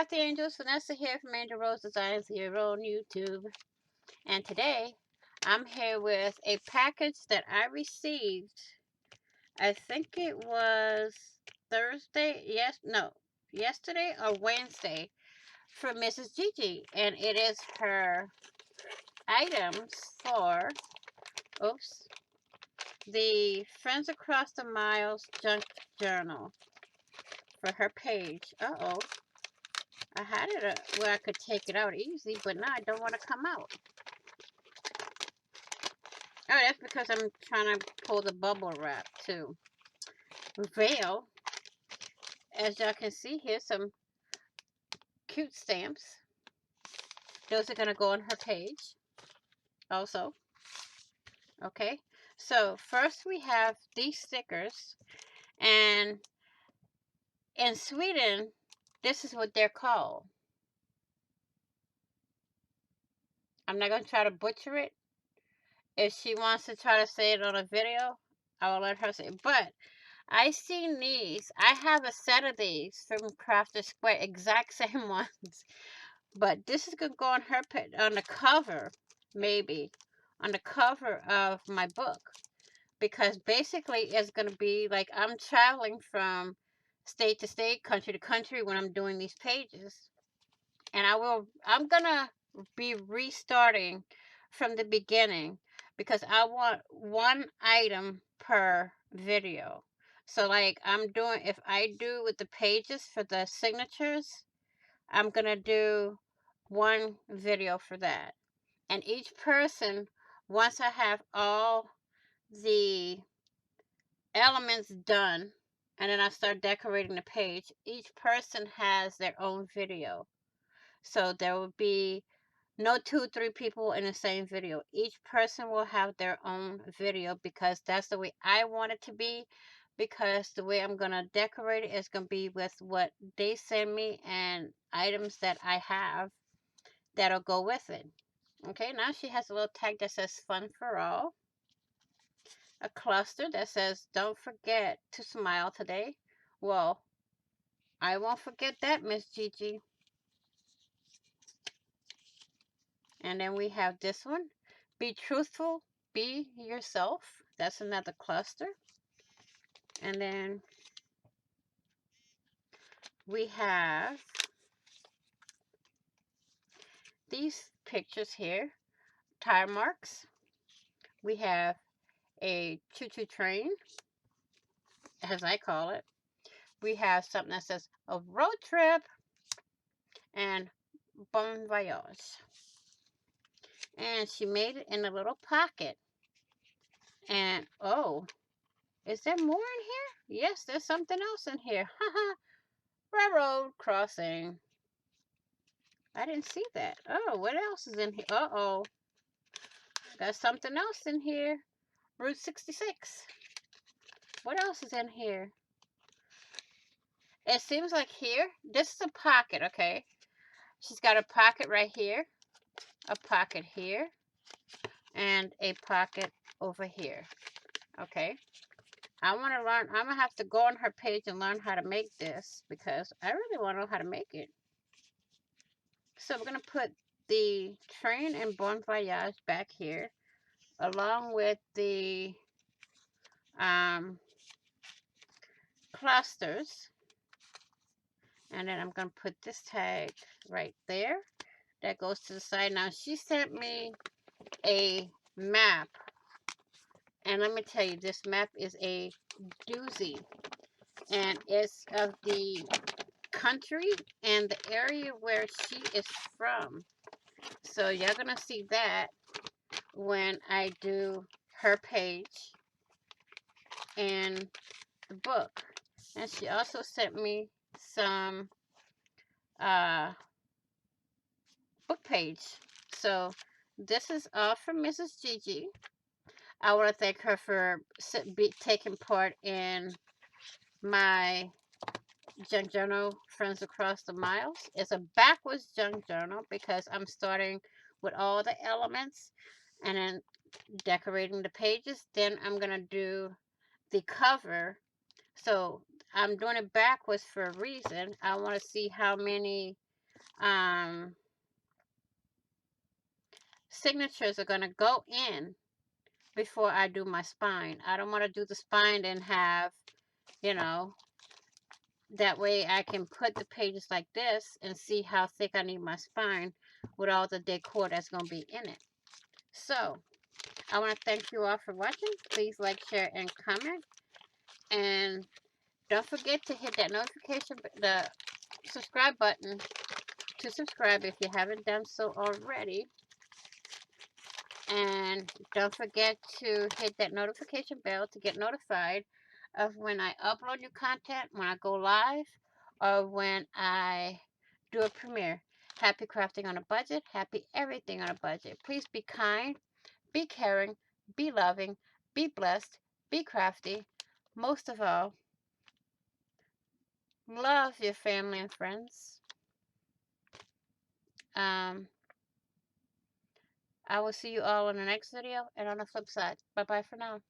Crafty Angels, Vanessa here from Angel Rose Designs here on YouTube. And today, I'm here with a package that I received, I think it was Thursday, yesterday or Wednesday, from Mrs. Gigi. And it is her items for, the Friends Across the Miles Junk Journal for her page. Uh-oh. I had it where I could take it out easy, but now I don't want to come out. Oh, that's because I'm trying to pull the bubble wrap to veil. As y'all can see, here's some cute stamps. Those are going to go on her page also. Okay, so first we have these stickers. And in Sweden, this is what they're called. I'm not going to try to butcher it. If she wants to try to say it on a video, I will let her say it. But I seen these. I have a set of these from Crafter Square, exact same ones. But this is gonna go on her on the cover, maybe on the cover of my book, because basically it's gonna be like I'm traveling from state to state, country to country when I'm doing these pages, and I'm gonna be restarting from the beginning because I want one item per video. So like if I do with the pages for the signatures, I'm gonna do one video for that. And each person, once I have all the elements done, and then I start decorating the page, each person has their own video. So there will be no 2-3 people in the same video. Each person will have their own video because that's the way I want it to be. Because the way I'm going to decorate it is going to be with what they send me and items that I have that'll go with it. Okay, now she has a little tag that says Fun for All. A cluster that says Don't forget to smile today. Well, I won't forget that, Miss Gigi. And then we have this one. Be truthful, be yourself. That's another cluster. And then we have these pictures here. Tire marks. We have a choo-choo train, as I call it. We have something that says a road trip and bon voyage. And she made it in a little pocket. And, oh, is there more in here? Yes, there's something else in here. Haha. Railroad crossing. I didn't see that. Oh, what else is in here? Uh-oh. Got something else in here. Route 66. What else is in here? It seems like here, this is a pocket, okay? She's got a pocket right here, a pocket here, and a pocket over here, okay? I want to learn, I'm going to have to go on her page and learn how to make this because I really want to know how to make it. So we're going to put the train and bon voyage back here along with the clusters. And then I'm going to put this tag right there. That goes to the side. Now, she sent me a map. And let me tell you, this map is a doozy. And it's of the country and the area where she is from. So, you're going to see that when I do her page in the book. And she also sent me some book page. So this is all from Mrs. Gigi. I want to thank her for taking part in my junk journal, Friends Across the Miles. It's a backwards junk journal because I'm starting with all the elements and then decorating the pages. Then I'm going to do the cover. So I'm doing it backwards for a reason. I want to see how many signatures are going to go in before I do my spine. I don't want to do the spine and have, you know, that way I can put the pages like this and see how thick I need my spine with all the decor that's going to be in it. So, I want to thank you all for watching. Please like, share, and comment. And don't forget to hit that notification, the subscribe button to subscribe if you haven't done so already. And don't forget to hit that notification bell to get notified of when I upload new content, when I go live, or when I do a premiere. Happy crafting on a budget. Happy everything on a budget. Please be kind, be caring, be loving, be blessed, be crafty. Most of all, love your family and friends. I will see you all in the next video and on the flip side. Bye-bye for now.